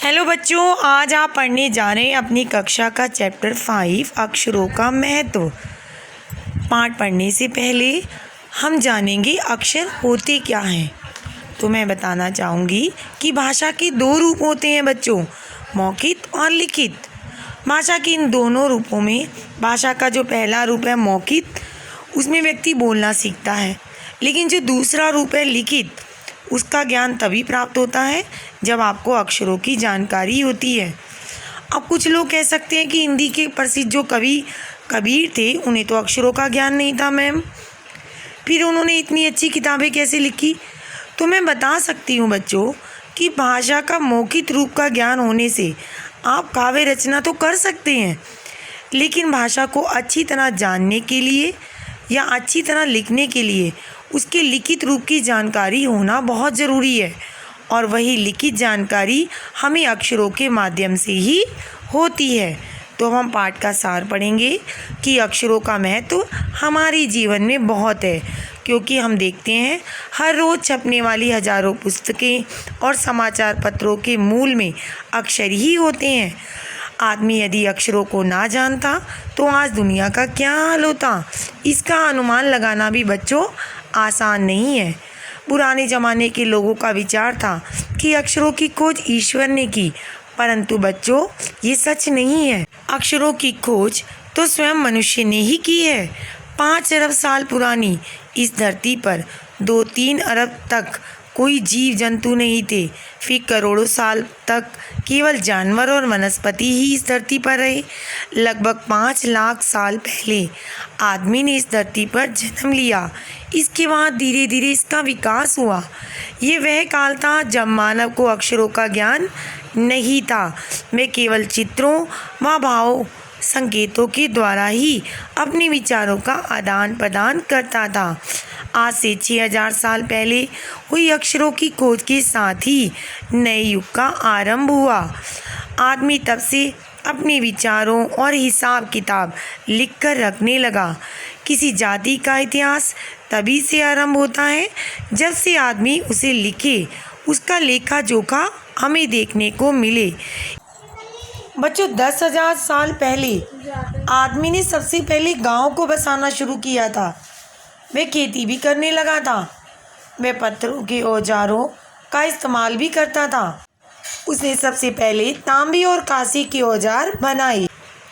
Hello बच्चों, आज आप पढ़ने जा रहे हैं अपनी कक्षा का चैप्टर 5 अक्षरों का महत्व। पाठ पढ़ने से पहले हम जानेंगे अक्षर होते क्या हैं। तो मैं बताना चाहूँगी कि भाषा के दो रूप होते हैं बच्चों, मौखिक और लिखित। भाषा के इन दोनों रूपों में भाषा का जो पहला रूप है मौखिक, उसमें व्यक्ति बोलना सीखता है, लेकिन जो दूसरा रूप है लिखित, उसका ज्ञान तभी प्राप्त होता है जब आपको अक्षरों की जानकारी होती है। अब कुछ लोग कह सकते हैं कि हिंदी के प्रसिद्ध जो कवि कबीर थे, उन्हें तो अक्षरों का ज्ञान नहीं था मैम, फिर उन्होंने इतनी अच्छी किताबें कैसे लिखी। तो मैं बता सकती हूँ बच्चों कि भाषा का मौखिक रूप का ज्ञान होने से आप काव्य रचना तो कर सकते हैं, लेकिन भाषा को अच्छी तरह जानने के लिए या अच्छी तरह लिखने के लिए उसके लिखित रूप की जानकारी होना बहुत ज़रूरी है, और वही लिखित जानकारी हमें अक्षरों के माध्यम से ही होती है। तो हम पाठ का सार पढ़ेंगे कि अक्षरों का महत्व हमारे जीवन में बहुत है, क्योंकि हम देखते हैं हर रोज़ छपने वाली हज़ारों पुस्तकें और समाचार पत्रों के मूल में अक्षर ही होते हैं। आदमी यदि अक्षरों को ना जानता तो आज दुनिया का क्या हाल होता, इसका अनुमान लगाना भी बच्चों आसान नहीं है। पुराने ज़माने के लोगों का विचार था कि अक्षरों की खोज ईश्वर ने की, परंतु बच्चों ये सच नहीं है। अक्षरों की खोज तो स्वयं मनुष्य ने ही की है। 5 अरब साल पुरानी इस धरती पर 2-3 अरब तक कोई जीव जंतु नहीं थे। फिर करोड़ों साल तक केवल जानवर और वनस्पति ही इस धरती पर रहे। लगभग 5 लाख साल पहले आदमी ने इस धरती पर जन्म लिया। इसके बाद धीरे धीरे इसका विकास हुआ। ये वह काल था जब मानव को अक्षरों का ज्ञान नहीं था। वे केवल चित्रों व भावों संकेतों के द्वारा ही अपने विचारों का आदान प्रदान करता था। आज से 6000 साल पहले हुई अक्षरों की खोज के साथ ही नए युग का आरंभ हुआ। आदमी तब से अपने विचारों और हिसाब किताब लिखकर रखने लगा। किसी जाति का इतिहास तभी से आरंभ होता है जब से आदमी उसे लिखे, उसका लेखा जोखा हमें देखने को मिले। बच्चों 10,000 साल पहले आदमी ने सबसे पहले गांव को बसाना शुरू किया था। वह खेती भी करने लगा था। वह पत्थरों के औजारों का इस्तेमाल भी करता था। उसने सबसे पहले तांबे और कांसे के औजार बनाए।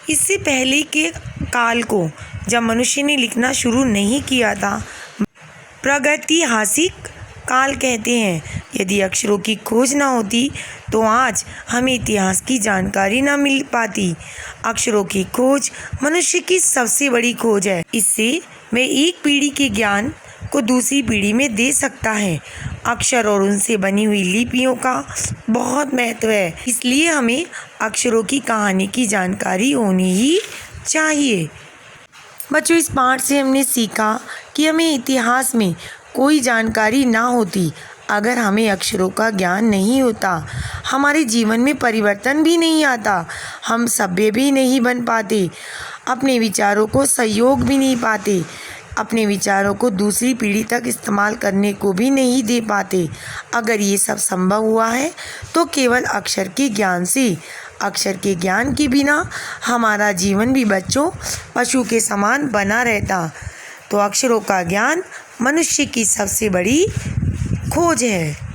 इससे पहले के काल को जब मनुष्य ने लिखना शुरू नहीं किया था, प्रागैतिहासिक काल कहते हैं। यदि अक्षरों की खोज ना होती तो आज हमें इतिहास की जानकारी ना मिल पाती। अक्षरों की खोज मनुष्य की सबसे बड़ी खोज है। इससे वह एक पीढ़ी के ज्ञान को दूसरी पीढ़ी में दे सकता है। अक्षर और उनसे बनी हुई लिपियों का बहुत महत्व है, इसलिए हमें अक्षरों की कहानी की जानकारी होनी ही चाहिए। बच्चों इस पाठ से हमने सीखा कि हमें इतिहास में कोई जानकारी ना होती अगर हमें अक्षरों का ज्ञान नहीं होता। हमारे जीवन में परिवर्तन भी नहीं आता, हम सभ्य भी नहीं बन पाते, अपने विचारों को सहयोग भी नहीं पाते, अपने विचारों को दूसरी पीढ़ी तक इस्तेमाल करने को भी नहीं दे पाते। अगर ये सब संभव हुआ है तो केवल अक्षर के ज्ञान से। अक्षर के ज्ञान के बिना हमारा जीवन भी बच्चों पशु के समान बना रहता। तो अक्षरों का ज्ञान मनुष्य की सबसे बड़ी खोज है।